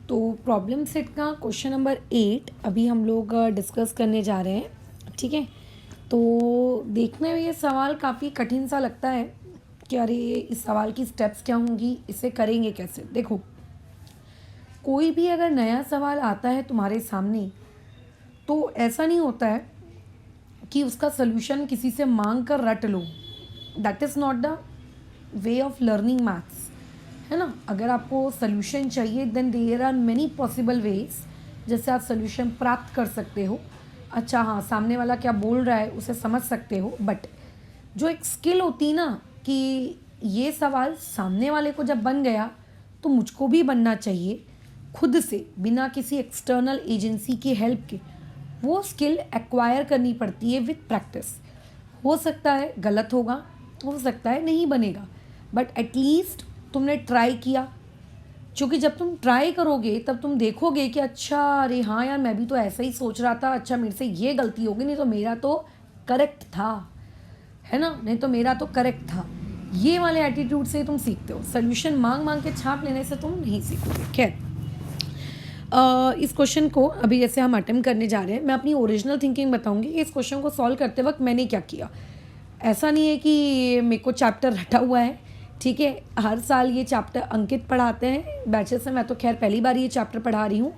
तो problem set का question number 8 अभी हम लोग डिस्कस करने जा रहे हैं। ठीक है, तो देखने में ये सवाल काफ़ी कठिन सा लगता है कि अरे इस सवाल की स्टेप्स क्या होंगी, इसे करेंगे कैसे। देखो, कोई भी अगर नया सवाल आता है तुम्हारे सामने तो ऐसा नहीं होता है कि उसका सल्यूशन किसी से मांग कर रट लो। That is not the way of learning maths, है ना। अगर आपको सल्यूशन चाहिए then there are many possible ways जैसे आप सल्यूशन प्राप्त कर सकते हो। अच्छा हाँ, सामने वाला क्या बोल रहा है उसे समझ सकते हो, बट जो एक स्किल होती ना कि ये सवाल सामने वाले को जब बन गया तो मुझको भी बनना चाहिए खुद से, बिना किसी एक्सटर्नल एजेंसी की हेल्प के, वो स्किल एक्वायर करनी पड़ती है विथ प्रैक्टिस। हो सकता है गलत होगा, हो सकता है नहीं बनेगा, बट एटलीस्ट तुमने ट्राई किया। क्योंकि जब तुम ट्राई करोगे तब तुम देखोगे कि अच्छा अरे हाँ यार, मैं भी तो ऐसा ही सोच रहा था, अच्छा मेरे से ये गलती होगी, नहीं तो मेरा तो करेक्ट था, है ना, नहीं तो मेरा तो करेक्ट था। ये वाले एटीट्यूड से तुम सीखते हो। सोल्यूशन मांग मांग के छाप लेने से तुम नहीं सीखोगे। खैर, इस क्वेश्चन को अभी जैसे हम अटेम्प्ट करने जा रहे हैं, मैं अपनी ओरिजिनल थिंकिंग बताऊंगी कि इस क्वेश्चन को सॉल्व करते वक्त मैंने क्या किया। ऐसा नहीं है कि मेरे को चैप्टर रटा हुआ है, ठीक है। हर साल ये चैप्टर अंकित पढ़ाते हैं बैचेस से, मैं तो खैर पहली बार ये चैप्टर पढ़ा रही हूँ,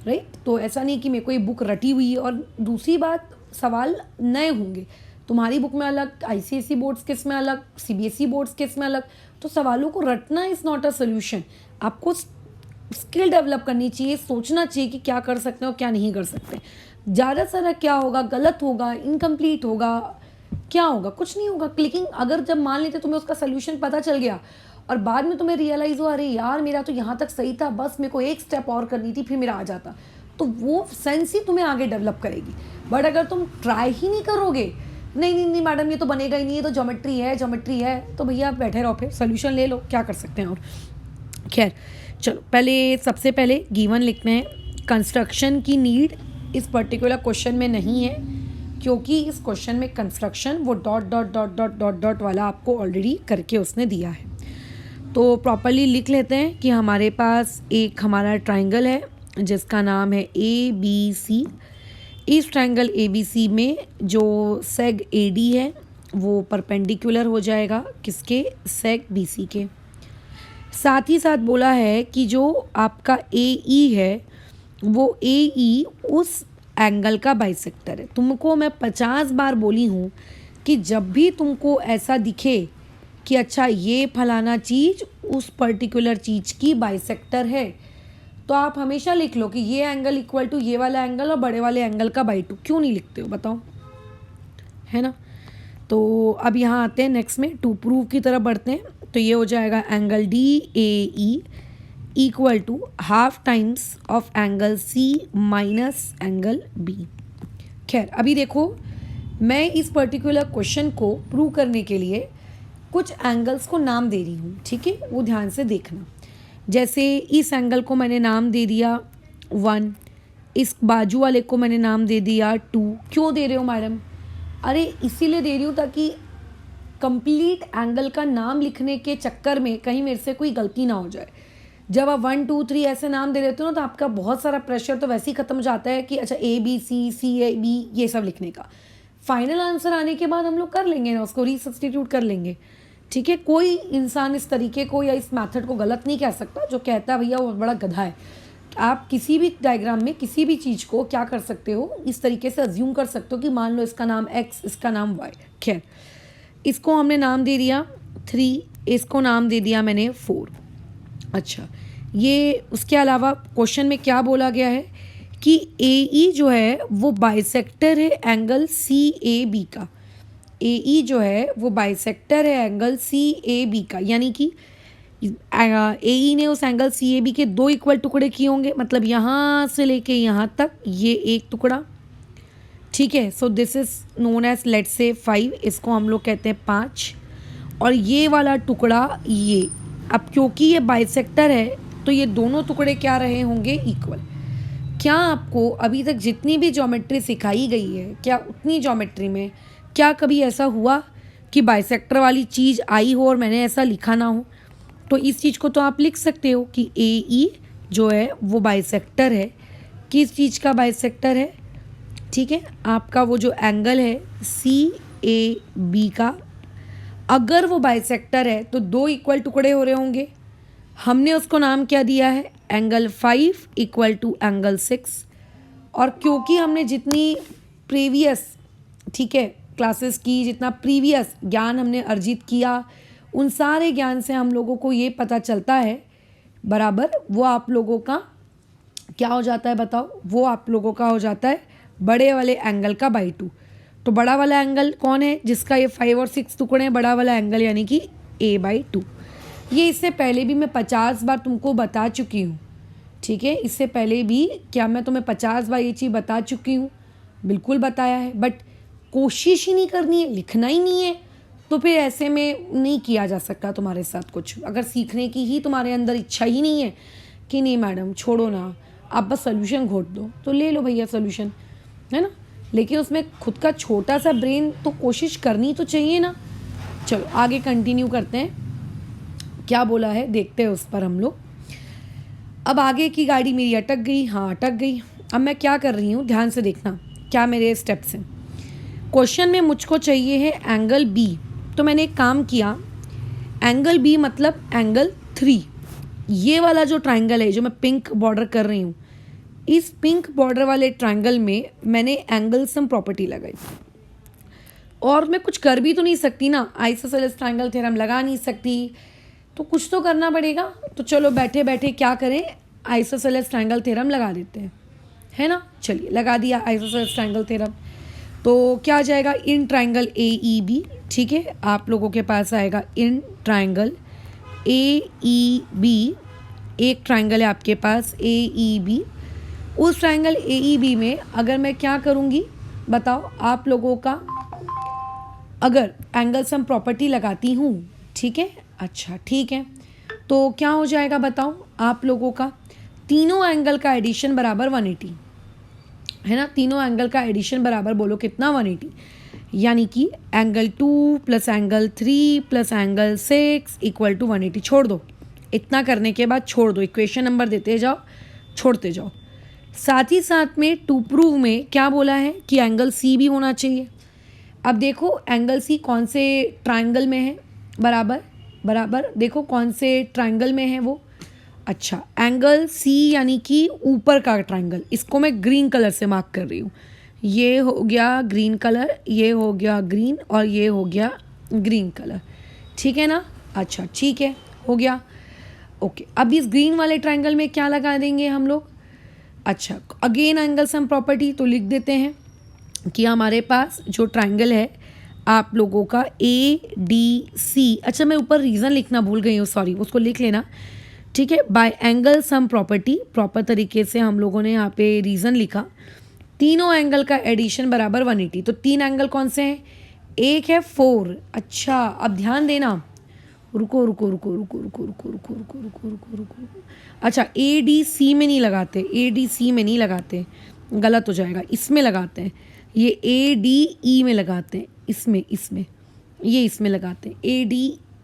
राइट। तो ऐसा नहीं कि मेरे को ये बुक रटी हुई है। और दूसरी बात, सवाल नए होंगे, तुम्हारी बुक में अलग, आईसीएसई बोर्ड्स के इसमें अलग, सीबीएसई बोर्ड्स के इसमें अलग। तो सवालों को रटना इज़ नॉट अ सोल्यूशन। आपको स्किल डेवलप करनी चाहिए, सोचना चाहिए कि क्या कर सकते हैं और क्या नहीं कर सकते। ज़्यादा से ज़्यादा क्या होगा, गलत होगा, इनकम्प्लीट होगा, क्या होगा, कुछ नहीं होगा। क्लिकिंग, अगर जब मान लेते तुम्हें उसका सोल्यूशन पता चल गया और बाद में तुम्हें रियलाइज़ हो अरे यार मेरा तो यहाँ तक सही था, बस मेरे को एक स्टेप और करनी थी फिर मेरा आ जाता, तो वो सेंस ही तुम्हें आगे डेवलप करेगी। बट अगर तुम ट्राई ही नहीं करोगे, नहीं नहीं नहीं मैडम ये तो बनेगा ही नहीं, ये तो ज्योमेट्री है, ज्योमेट्री है, तो भैया आप बैठे रहो, फिर सोल्यूशन ले लो, क्या कर सकते हैं। और खैर चलो, सबसे पहले गिवन लिखते हैं। कंस्ट्रक्शन की नीड इस पर्टिकुलर क्वेश्चन में नहीं है, क्योंकि इस क्वेश्चन में कंस्ट्रक्शन वो dot dot dot dot dot dot वाला आपको ऑलरेडी करके उसने दिया है। तो प्रॉपरली लिख लेते हैं कि हमारे पास एक हमारा ट्राइंगल है जिसका नाम है ABC। इस ट्राइंगल ABC में जो सेग AD है वो परपेंडिकुलर हो जाएगा किसके, सेग BC के। साथ ही साथ बोला है कि जो आपका AE है वो AE उस एंगल का बाइसेक्टर है। तुमको मैं 50 बार बोली हूँ कि जब भी तुमको ऐसा दिखे कि अच्छा ये फलाना चीज़ उस पर्टिकुलर चीज़ की बाइसेक्टर है, तो आप हमेशा लिख लो कि ये एंगल इक्वल टू ये वाला एंगल और बड़े वाले एंगल का बाई 2। क्यों नहीं लिखते हो बताओ, है ना। तो अब यहाँ आते हैं नेक्स्ट में, टू प्रूव की तरफ बढ़ते हैं। तो ये हो जाएगा angle DAE equal to half times of angle C minus angle B। खैर, अभी देखो, मैं इस पर्टिकुलर क्वेश्चन को प्रूव करने के लिए कुछ एंगल्स को नाम दे रही हूँ, ठीक है, वो ध्यान से देखना। जैसे इस एंगल को मैंने नाम दे दिया 1, इस बाजू वाले को मैंने नाम दे दिया 2। क्यों दे रहे हो मैडम? अरे इसीलिए दे रही हूँ ताकि कंप्लीट एंगल का नाम लिखने के चक्कर में कहीं मेरे से कोई गलती ना हो जाए। जब आप 1 2 3 ऐसे नाम दे देते हो ना तो आपका बहुत सारा प्रेशर तो वैसे ही खत्म हो जाता है कि अच्छा ABC CAB ये सब लिखने का। फाइनल आंसर आने के बाद हम लोग कर लेंगे ना, उसको रीसब्स्टिट्यूट कर लेंगे, ठीक है। कोई इंसान इस तरीके को या इस मेथड को गलत नहीं कह सकता। जो कहता है भैया वो बड़ा गधा है। आप किसी भी डायग्राम में किसी भी चीज़ को क्या कर सकते हो, इस तरीके से अज्यूम कर सकते हो कि मान लो इसका नाम X, इसका नाम Y। खैर, इसको हमने नाम दे दिया 3, इसको नाम दे दिया मैंने 4। अच्छा, ये उसके अलावा क्वेश्चन में क्या बोला गया है कि AE जो है वो बाइसेक्टर है एंगल CAB का। AE जो है वो बाइसेक्टर है एंगल CAB का, यानी कि AE ने उस एंगल CAB के 2 इक्वल टुकड़े किए होंगे, मतलब यहाँ से लेके यहाँ तक ये एक टुकड़ा, ठीक है। So this is known as let's say 5, इसको हम लोग कहते हैं 5। और ये वाला टुकड़ा ये, अब क्योंकि ये बाइसेक्टर है तो ये दोनों टुकड़े क्या रहे होंगे, इक्वल। क्या आपको अभी तक जितनी भी ज्योमेट्री सिखाई गई है, क्या उतनी ज्योमेट्री में क्या कभी ऐसा हुआ कि बाइसेक्टर वाली चीज़ आई हो और मैंने ऐसा लिखा ना हो? तो इस चीज़ को तो आप लिख सकते हो कि AE जो है वो बाइसेक्टर है। किस चीज़ का बाइसेक्टर है? ठीक है, आपका वो जो एंगल है CAB का, अगर वो बाइसेक्टर है तो दो इक्वल टुकड़े हो रहे होंगे। हमने उसको नाम क्या दिया है? Angle 5 equal to angle 6। और क्योंकि हमने जितनी प्रीवियस, ठीक है, क्लासेस की, जितना प्रीवियस ज्ञान हमने अर्जित किया, उन सारे ज्ञान से हम लोगों को ये पता चलता है बराबर, वो आप लोगों का क्या हो जाता है बताओ? वो आप लोगों का हो जाता है बड़े वाले एंगल का बाई 2। तो बड़ा वाला एंगल कौन है? जिसका ये 5 और 6 टुकड़े हैं, बड़ा वाला एंगल यानी कि A/2। ये इससे पहले भी मैं 50 बार तुमको बता चुकी हूँ, ठीक है, इससे पहले भी क्या मैं तुम्हें 50 बार ये चीज़ बता चुकी हूँ? बिल्कुल बताया है, बट कोशिश ही नहीं करनी है, लिखना ही नहीं है, तो फिर ऐसे में नहीं किया जा सकता तुम्हारे साथ कुछ। अगर सीखने की ही तुम्हारे अंदर इच्छा ही नहीं है कि नहीं मैडम छोड़ो ना, आप बस सोल्यूशन घोट दो, तो ले लो भैया सोल्यूशन, है ना, लेकिन उसमें खुद का छोटा सा ब्रेन तो कोशिश करनी तो चाहिए ना। चलो आगे कंटिन्यू करते हैं, क्या बोला है देखते हैं उस पर हम लोग। अब आगे की गाड़ी मेरी अटक गई, हाँ अटक गई। अब मैं क्या कर रही हूँ, ध्यान से देखना क्या मेरे स्टेप्स हैं। क्वेश्चन में मुझको चाहिए है एंगल B, तो मैंने एक काम किया, एंगल B मतलब एंगल 3। ये वाला जो ट्राइंगल है जो मैं पिंक बॉर्डर कर रही हूँ, इस पिंक बॉर्डर वाले ट्राइंगल में मैंने एंगल सम प्रॉपर्टी लगाई। और मैं कुछ कर भी तो नहीं सकती ना, आइसोसेलेस ट्राइंगल थ्योरम लगा नहीं सकती, तो कुछ तो करना पड़ेगा। तो चलो बैठे बैठे क्या करें, आइसोसेलेस ट्राइंगल थ्योरम लगा देते हैं, है ना। चलिए लगा दिया आइसोसेलेस ट्राइंगल थ्योरम। तो क्या आ जाएगा? इन ट्राइंगल AEB, ठीक है, आप लोगों के पास आएगा इन ट्राइंगल AEB। एक ट्राइंगल है आपके पास AEB। उस ट्राइंगल AEB में अगर मैं क्या करूँगी बताओ आप लोगों का, अगर एंगल सम प्रॉपर्टी लगाती हूँ, ठीक है, अच्छा ठीक है, तो क्या हो जाएगा बताओ आप लोगों का? तीनों एंगल का एडिशन बराबर 180, है ना। तीनों एंगल का एडिशन बराबर बोलो कितना? 180, यानी कि angle 2 plus angle 3 plus angle 6 equal to 180। छोड़ दो, इतना करने के बाद छोड़ दो, इक्वेशन नंबर देते जाओ, छोड़ते जाओ। साथ ही साथ में टू प्रूव में क्या बोला है कि एंगल C भी होना चाहिए। अब देखो एंगल C कौन से ट्राइंगल में है? बराबर बराबर देखो कौन से ट्राइंगल में है वो। अच्छा, एंगल C यानी कि ऊपर का ट्राइंगल, इसको मैं ग्रीन कलर से मार्क कर रही हूँ। ये हो गया ग्रीन कलर, ये हो गया ग्रीन, और ये हो गया ग्रीन कलर, ठीक है ना। अच्छा ठीक है, हो गया, ओके। अब इस ग्रीन वाले ट्राइंगल में क्या लगा देंगे हम लोग? अच्छा, अगेन एंगल सम प्रॉपर्टी, तो लिख देते हैं कि हमारे पास जो ट्राइंगल है आप लोगों का ADC। अच्छा मैं ऊपर रीज़न लिखना भूल गई हूँ, सॉरी, उसको लिख लेना, ठीक है। Bye angle sum property, proper तरीके से हम लोगों ने यहाँ पे रीज़न लिखा। तीनों एंगल का एडिशन बराबर 180। तो तीन एंगल कौन से हैं? एक है 4। अच्छा अब ध्यान देना, रुको रुको रुको रुको रुको रुको रुको रुको रुको रुको रुको। अच्छा ADC में नहीं लगाते, ADC में नहीं लगाते, गलत हो जाएगा, इसमें लगाते हैं। ये ADE में लगाते हैं, इसमें इसमें ये इसमें लगाते हैं,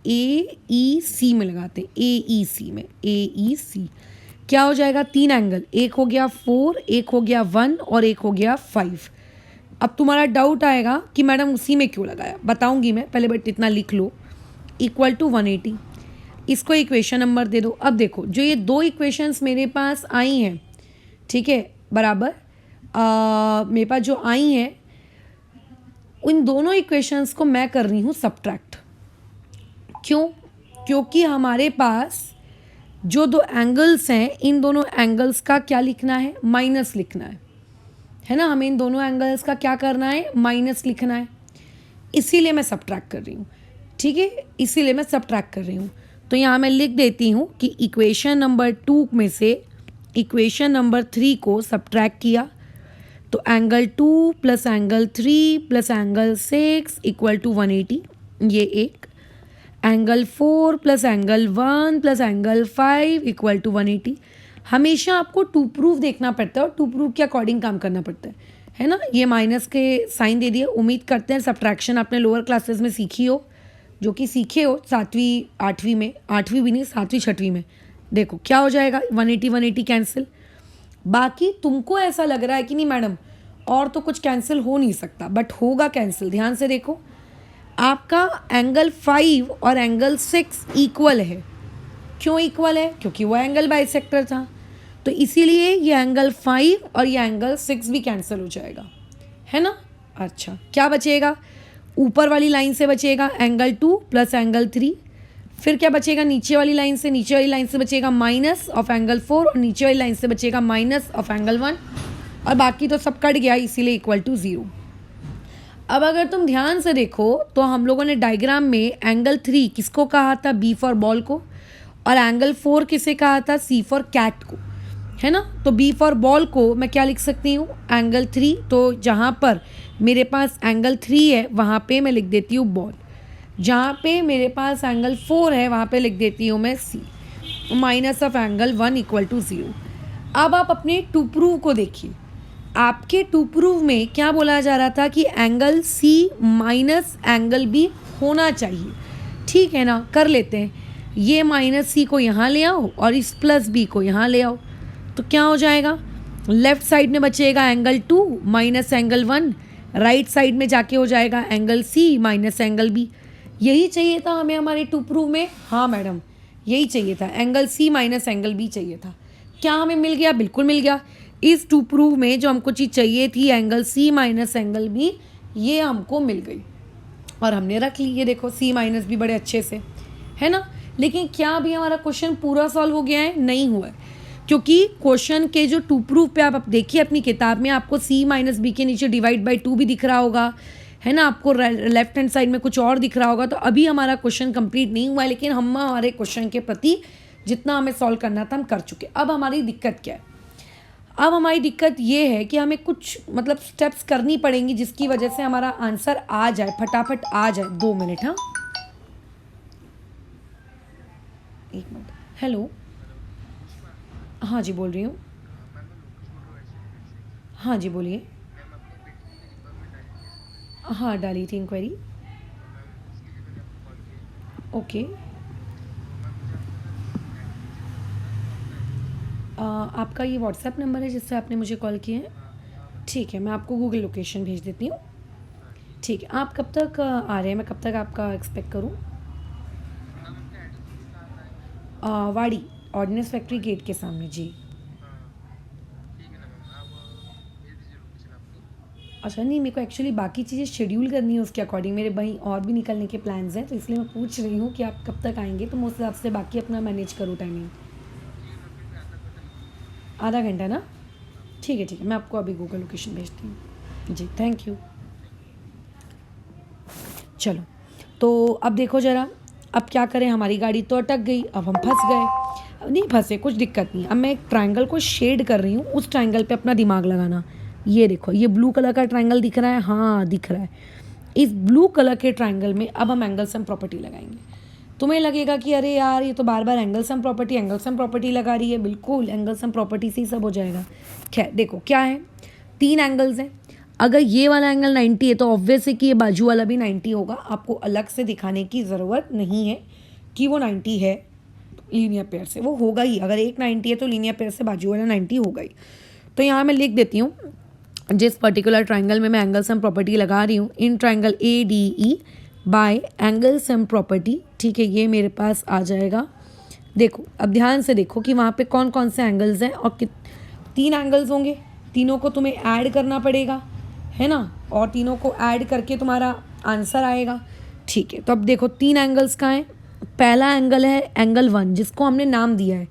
AEC में लगाते हैं, AEC में, AEC। क्या हो जाएगा? तीन एंगल, एक हो गया 4, एक हो गया 1 और एक हो गया 5। अब तुम्हारा डाउट आएगा कि मैडम उसी में क्यों लगाया, बताऊंगी मैं, पहले बट इतना लिख लो, इक्वल टू 180। इसको इक्वेशन नंबर दे दो। अब देखो जो ये दो इक्वेशंस मेरे पास आई हैं, ठीक है, बराबर मेरे पास जो आई हैं, उन दोनों इक्वेशंस को मैं कर रही हूँ सब्ट्रैक्ट। क्यों? क्योंकि हमारे पास जो दो एंगल्स हैं, इन दोनों एंगल्स का क्या लिखना है? माइनस लिखना है ना। हमें इन दोनों एंगल्स का क्या करना है? माइनस लिखना है, इसीलिए मैं सब्ट्रैक्ट कर रही हूँ, ठीक है, इसीलिए मैं सब्ट्रैक्ट कर रही हूँ। तो यहाँ मैं लिख देती हूँ कि इक्वेशन नंबर 2 में से इक्वेशन नंबर 3 को सब्ट्रैक्ट किया, तो angle 2 plus angle 3 plus angle 6 equal to 180, ये एक। Angle 4 plus angle 1 plus angle 5 equal to 180। हमेशा आपको टू प्रूफ देखना पड़ता है और टू प्रूफ के अकॉर्डिंग काम करना पड़ता है ना। ये माइनस के साइन दे दिए। उम्मीद करते हैं सब्ट्रैक्शन आपने लोअर क्लासेस में सीखी हो, जो कि सीखे हो 7वीं 8वीं में, 8वीं भी नहीं 7वीं 6वीं में, देखो क्या हो जाएगा, 180 180 कैंसिल। बाकी तुमको ऐसा लग रहा है कि नहीं मैडम और तो कुछ कैंसिल हो नहीं सकता, बट होगा कैंसिल। ध्यान से देखो, आपका एंगल 5 और एंगल 6 इक्वल है। क्यों इक्वल है? क्योंकि वो एंगल बाइसेक्टर था, तो इसीलिए ये एंगल 5 और ये एंगल 6 भी कैंसिल हो जाएगा, है ना। अच्छा, क्या बचेगा? ऊपर वाली लाइन से बचेगा एंगल 2 प्लस एंगल 3। फिर क्या बचेगा नीचे वाली लाइन से? नीचे वाली लाइन से बचेगा माइनस ऑफ एंगल 4 और नीचे वाली लाइन से बचेगा माइनस ऑफ एंगल 1, और बाकी तो सब कट गया, इसीलिए इक्वल टू 0। अब अगर तुम ध्यान से देखो तो हम लोगों ने डायग्राम में एंगल 3 किसको कहा था? बी फॉर बॉल को, और एंगल 4 किसे कहा था? सी फॉर कैट को, है ना। तो बी फॉर बॉल को मैं क्या लिख सकती हूँ? एंगल 3। तो जहाँ पर मेरे पास एंगल 3 है वहाँ पे मैं लिख देती हूँ बॉल, जहाँ पे मेरे पास एंगल 4 है वहाँ पे लिख देती हूँ मैं C, minus of angle 1 equal to 0। अब आप अपने टू प्रूव को देखिए, आपके टू प्रूव में क्या बोला जा रहा था कि angle C minus angle B होना चाहिए, ठीक है ना। कर लेते हैं, ये माइनस सी को यहाँ ले आओ और इस प्लस बी को यहाँ ले आओ, तो क्या हो जाएगा? लेफ्ट साइड में बचेगा angle 2 minus angle 1, right side में जाके हो जाएगा angle C minus angle B. यही चाहिए था हमें हमारे टू प्रूव में। हाँ मैडम, यही चाहिए था, angle C minus angle B चाहिए था। क्या हमें मिल गया? बिल्कुल मिल गया। इस टू प्रूव में जो हमको चीज़ चाहिए थी angle C minus angle B, ये हमको मिल गई और हमने रख ली। ये देखो सी माइनस बी बड़े अच्छे से, है ना। लेकिन क्या अभी हमारा क्वेश्चन पूरा सॉल्व हो गया है? नहीं हुआ है, क्योंकि क्वेश्चन के जो टू प्रूव पे आप देखिए अपनी किताब में, आपको सी माइनस बी के नीचे डिवाइड बाई 2 भी दिख रहा होगा, है ना। आपको लेफ्ट हैंड साइड में कुछ और दिख रहा होगा। तो अभी हमारा क्वेश्चन कंप्लीट नहीं हुआ है, लेकिन हम हमारे क्वेश्चन के प्रति जितना हमें सॉल्व करना था हम कर चुके। अब हमारी दिक्कत क्या है? अब हमारी दिक्कत ये है कि हमें कुछ मतलब स्टेप्स करनी पड़ेंगी जिसकी वजह से हमारा आंसर आ जाए, फटाफट आ जाए। 2 मिनट, हाँ 1 मिनट। हेलो, हाँ जी बोल रही हूँ। हाँ जी बोलिए। हाँ डाली थी इंक्वायरी। ओके, आपका ये व्हाट्सएप नंबर है जिससे आपने मुझे कॉल किया है? ठीक है, मैं आपको गूगल लोकेशन भेज देती हूँ। ठीक है, आप कब तक आ रहे हैं? मैं कब तक आपका एक्सपेक्ट करूँ? वाड़ी ऑर्डिनेंस फैक्ट्री गेट के सामने जी। अच्छा, नहीं मेरे को एक्चुअली बाकी चीज़ें शेड्यूल करनी है उसके अकॉर्डिंग, मेरे भाई और भी निकलने के प्लान्स हैं, तो इसलिए मैं पूछ रही हूँ कि आप कब तक आएंगे, तो मैं उस हिसाब से बाकी अपना मैनेज करूँ टाइमिंग। आधा घंटा ना? ठीक है ठीक है, मैं आपको अभी गूगल लोकेशन भेजती हूँ जी। Thank you. चलो, तो अब देखो ज़रा, अब क्या करें, हमारी गाड़ी तो अटक गई, अब हम फंस गए। अब नहीं फंसे, कुछ दिक्कत नहीं। अब मैं एक ट्रायंगल को शेड कर रही हूँ, उस ट्रायंगल पे अपना दिमाग लगाना। ये देखो, ये ब्लू कलर का ट्रायंगल दिख रहा है? हाँ दिख रहा है। इस ब्लू कलर के ट्रायंगल में अब हम एंगल सम प्रॉपर्टी लगाएंगे। तुम्हें लगेगा कि अरे यार ये तो बार बार एंगल सम प्रॉपर्टी लगा रही है। बिल्कुल, एंगल सम प्रॉपर्टी से ही सब हो जाएगा। खैर देखो क्या है, 3 एंगल्स हैं। अगर ये वाला एंगल 90 है तो ऑब्वियस है कि ये बाजू वाला भी 90 होगा। आपको अलग से दिखाने की ज़रूरत नहीं है कि वो 90 है, लीनियर पेयर से वो होगा ही। अगर एक 90 है तो लीनियर पेयर से बाजू वाला 90 होगा ही। तो यहाँ मैं लिख देती हूँ, जिस पर्टिकुलर ट्राइंगल में मैं एंगल सम प्रॉपर्टी लगा रही हूँ, in triangle A D E bye angle sum property, ठीक है, ये मेरे पास आ जाएगा। देखो अब ध्यान से देखो कि वहाँ पे कौन कौन से एंगल्स हैं और 3 एंगल्स होंगे। तीनों को तुम्हें ऐड करना पड़ेगा, है ना, और तीनों को ऐड करके तुम्हारा आंसर आएगा। ठीक है, तो अब देखो 3 एंगल्स का है। पहला एंगल है एंगल 1 जिसको हमने नाम दिया है।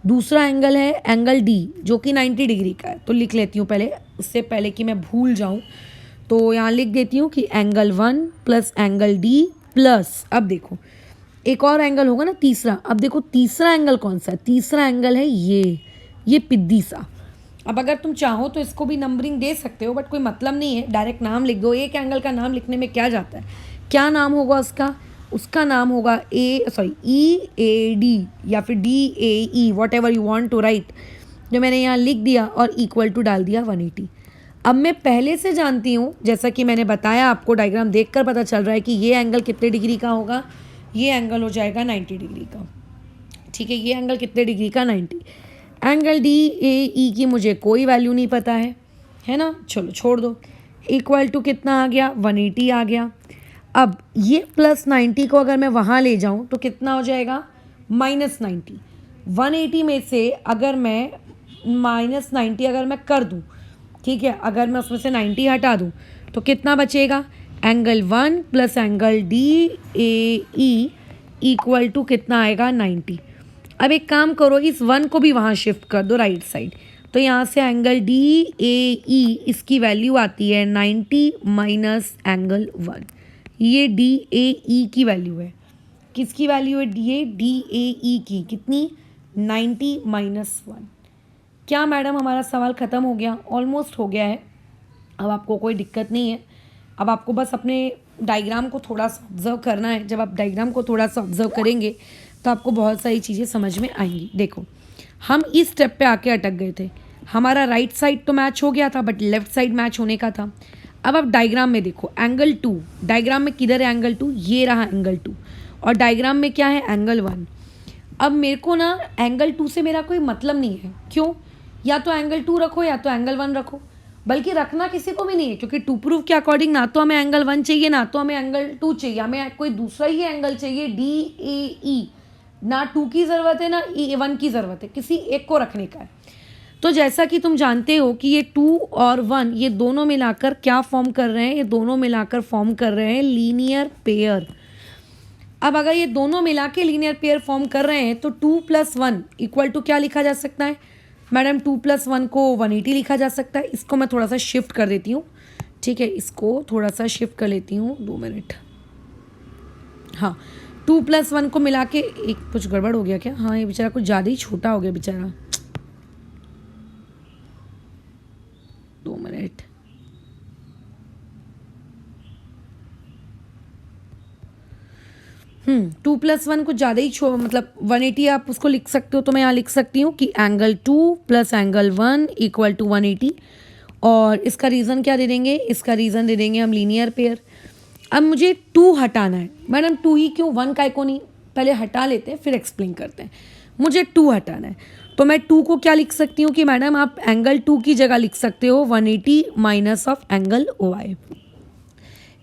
दूसरा एंगल है एंगल डी जो कि 90 डिग्री का है। तो लिख लेती हूँ पहले, उससे पहले कि मैं भूल जाऊँ, तो यहाँ लिख देती हूँ कि angle 1 plus angle D plus, अब देखो एक और एंगल होगा ना तीसरा। अब देखो तीसरा एंगल कौन सा है? तीसरा एंगल है ये पिद्दी सा। अब अगर तुम चाहो तो इसको भी नंबरिंग दे सकते हो, बट कोई मतलब नहीं है, डायरेक्ट नाम लिख दो। एक एंगल का नाम लिखने में क्या जाता है? क्या नाम होगा उसका नाम होगा ई ए डी या फिर D A E, whatever you want to write. जो मैंने यहाँ लिख दिया और इक्वल टू डाल दिया 180। अब मैं पहले से जानती हूँ, जैसा कि मैंने बताया आपको, डायग्राम देखकर पता चल रहा है कि ये एंगल कितने डिग्री का होगा। ये एंगल हो जाएगा 90 डिग्री का। ठीक है, ये एंगल कितने डिग्री का, 90। एंगल डी ए ई की मुझे कोई वैल्यू नहीं पता है ना, चलो छोड़ दो। इक्वल टू कितना आ गया, 180 आ गया। अब ये प्लस 90 को अगर मैं वहाँ ले जाऊँ तो कितना हो जाएगा, माइनस 90। 180 में से अगर मैं माइनस 90 अगर मैं कर दूँ, ठीक है, अगर मैं उसमें से 90 हटा दूँ तो कितना बचेगा, angle 1 plus angle D A E equal to कितना आएगा, 90। अब एक काम करो, इस 1 को भी वहाँ शिफ्ट कर दो राइट साइड, तो यहाँ से एंगल डी ए ई इसकी वैल्यू आती है 90 माइनस एंगल 1। ये डी ए ई की वैल्यू है, किसकी वैल्यू है, डी ए ई की, कितनी, 90 माइनस 1। क्या मैडम हमारा सवाल ख़त्म हो गया, ऑलमोस्ट हो गया है। अब आपको कोई दिक्कत नहीं है, अब आपको बस अपने डायग्राम को थोड़ा सा ऑब्जर्व करना है। जब आप डायग्राम को थोड़ा सा ऑब्जर्व करेंगे तो आपको बहुत सारी चीज़ें समझ में आएंगी। देखो, हम इस स्टेप पे आके अटक गए थे, हमारा राइट साइड तो मैच हो गया था बट लेफ्ट साइड मैच होने का था। अब आप डायग्राम में देखो, एंगल 2, डायग्राम में किधर है एंगल 2, ये रहा एंगल 2, और डायग्राम में क्या है, एंगल 1। अब मेरे को ना एंगल 2 से मेरा कोई मतलब नहीं है, क्यों, या तो एंगल 2 रखो या तो एंगल 1 रखो, बल्कि रखना किसी को भी नहीं है, क्योंकि टू प्रूफ के अकॉर्डिंग ना तो हमें एंगल 1 चाहिए ना तो हमें एंगल 2 चाहिए, हमें कोई दूसरा ही एंगल चाहिए, डी ए ई। ना 2 की ज़रूरत है ना 1 की ज़रूरत है, किसी एक को रखने का है। तो जैसा कि तुम जानते हो कि ये 2 और 1 ये दोनों मिलाकर क्या फॉर्म कर रहे हैं, ये दोनों मिलाकर फॉर्म कर रहे हैं लीनियर पेयर। अब अगर ये दोनों मिला के लीनियर पेयर फॉर्म कर रहे हैं तो 2 + 1 इक्वल टू क्या लिखा जा सकता है मैडम, 2 + 1 को 180 लिखा जा सकता है। इसको मैं थोड़ा सा शिफ्ट कर देती हूँ, ठीक है, इसको थोड़ा सा शिफ्ट कर लेती हूँ, 2 मिनट। हाँ, 2 + 1 को मिला के, एक कुछ गड़बड़ हो गया क्या, हाँ ये बेचारा कुछ ज़्यादा ही छोटा हो गया बेचारा, 2 मिनट। टू + 1 कुछ ज़्यादा ही मतलब 180 आप उसको लिख सकते हो, तो मैं यहाँ लिख सकती हूँ कि एंगल 2 + एंगल 1 इक्वल टू 180। और इसका रीज़न क्या दे देंगे, इसका रीज़न दे देंगे हम लीनियर पेयर। अब मुझे 2 हटाना है मैडम, 2 ही क्यों, 1 का को नहीं, पहले हटा लेते हैं फिर एक्सप्लेन करते हैं। मुझे 2 हटाना है तो मैं 2 को क्या लिख सकती हूँ कि मैडम आप एंगल 2 की जगह लिख सकते हो 180 माइनस ऑफ एंगल OI।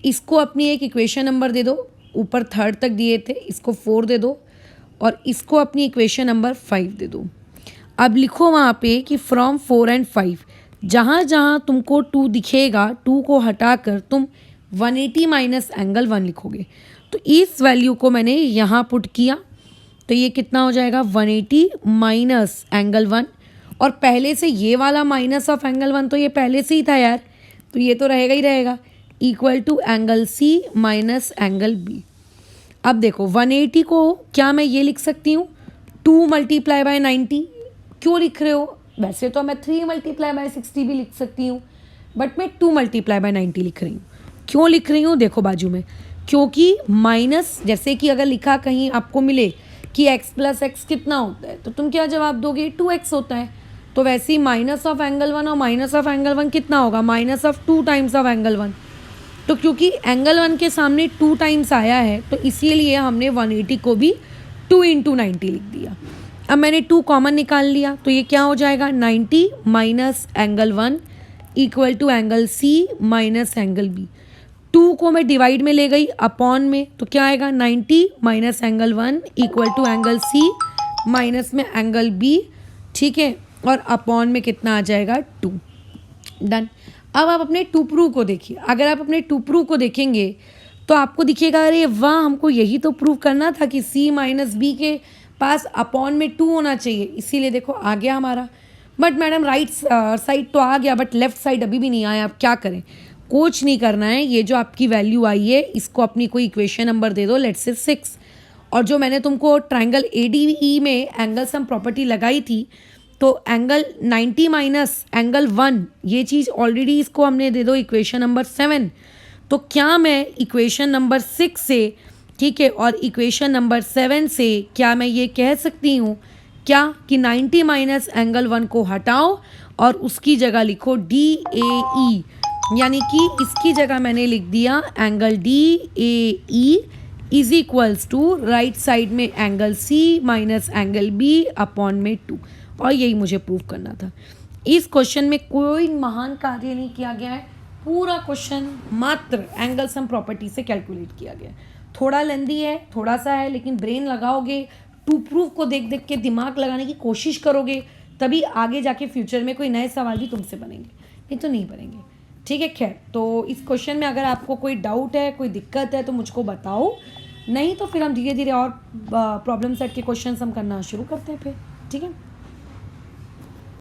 इसको अपनी एक इक्वेशन नंबर दे दो, ऊपर 3rd तक दिए थे, इसको 4 दे दो और इसको अपनी इक्वेशन नंबर 5 दे दो। अब लिखो वहाँ पे कि फ्रॉम 4 एंड 5 जहाँ जहाँ तुमको 2 दिखेगा 2 को हटाकर तुम 180 माइनस एंगल 1 लिखोगे। तो इस वैल्यू को मैंने यहाँ पुट किया तो ये कितना हो जाएगा, 180 माइनस एंगल 1, और पहले से ये वाला माइनस ऑफ एंगल 1 तो ये पहले से ही था यार, तो ये तो रहेगा ही रहेगा, equal to angle C minus angle B। अब देखो 180 को क्या मैं ये लिख सकती हूँ 2 × 90। क्यों लिख रहे हो, वैसे तो मैं 3 × 60 भी लिख सकती हूँ, बट मैं 2 × 90 लिख रही हूँ। क्यों लिख रही हूँ, देखो बाजू में, क्योंकि माइनस, जैसे कि अगर लिखा कहीं आपको मिले कि x + x कितना होता है तो तुम क्या जवाब दोगे, 2x होता है। तो वैसे ही माइनस ऑफ एंगल 1 और माइनस ऑफ एंगल 1 कितना होगा, minus of 2 times of angle 1। तो क्योंकि एंगल 1 के सामने 2 टाइम्स आया है तो इसीलिए हमने 180 को भी 2 × 90 लिख दिया। अब मैंने 2 कॉमन निकाल लिया तो ये क्या हो जाएगा, 90 minus angle 1 equal to angle C minus angle B। 2 को मैं डिवाइड में ले गई अपॉन में, तो क्या आएगा, 90 minus angle 1 equal to angle C minus में एंगल B, ठीक है, और अपॉन में कितना आ जाएगा, 2। डन। अब आप अपने 2 प्रूव को देखिए, अगर आप अपने 2 प्रूव को देखेंगे तो आपको दिखेगा अरे वाह, हमको यही तो प्रूव करना था कि C माइनस B के पास अपॉन में 2 होना चाहिए, इसीलिए देखो आ गया हमारा। बट मैडम राइट साइड तो आ गया बट लेफ्ट साइड अभी भी नहीं आया, आप क्या करें, कुछ नहीं करना है, ये जो आपकी वैल्यू आई है इसको अपनी कोई इक्वेशन नंबर दे दो, लेट्स से 6। और जो मैंने तुमको ट्राइंगल ADE में एंगल सम प्रॉपर्टी लगाई थी तो एंगल 90 माइनस एंगल 1 ये चीज़ ऑलरेडी इसको हमने दे दो इक्वेशन नंबर 7। तो क्या मैं इक्वेशन नंबर 6 से, ठीक है, और इक्वेशन नंबर 7 से क्या मैं ये कह सकती हूँ क्या कि 90 माइनस एंगल 1 को हटाओ और उसकी जगह लिखो DAE, यानी कि इसकी जगह मैंने लिख दिया angle DAE is equals to right side में angle C minus angle B upon में 2, और यही मुझे प्रूव करना था। इस क्वेश्चन में कोई महान कार्य नहीं किया गया है, पूरा क्वेश्चन मात्र एंगल सम प्रॉपर्टी से कैलकुलेट किया गया है। थोड़ा लेंदी है, थोड़ा सा है, लेकिन ब्रेन लगाओगे, टू प्रूव को देख देख के दिमाग लगाने की कोशिश करोगे, तभी आगे जाके फ्यूचर में कोई नए सवाल भी तुमसे बनेंगे, नहीं तो नहीं बनेंगे। ठीक है, खैर, तो इस क्वेश्चन में अगर आपको कोई डाउट है, कोई दिक्कत है तो मुझको बताओ, नहीं तो फिर हम धीरे धीरे और प्रॉब्लम सेट के क्वेश्चन हम करना शुरू करते हैं फिर। ठीक है।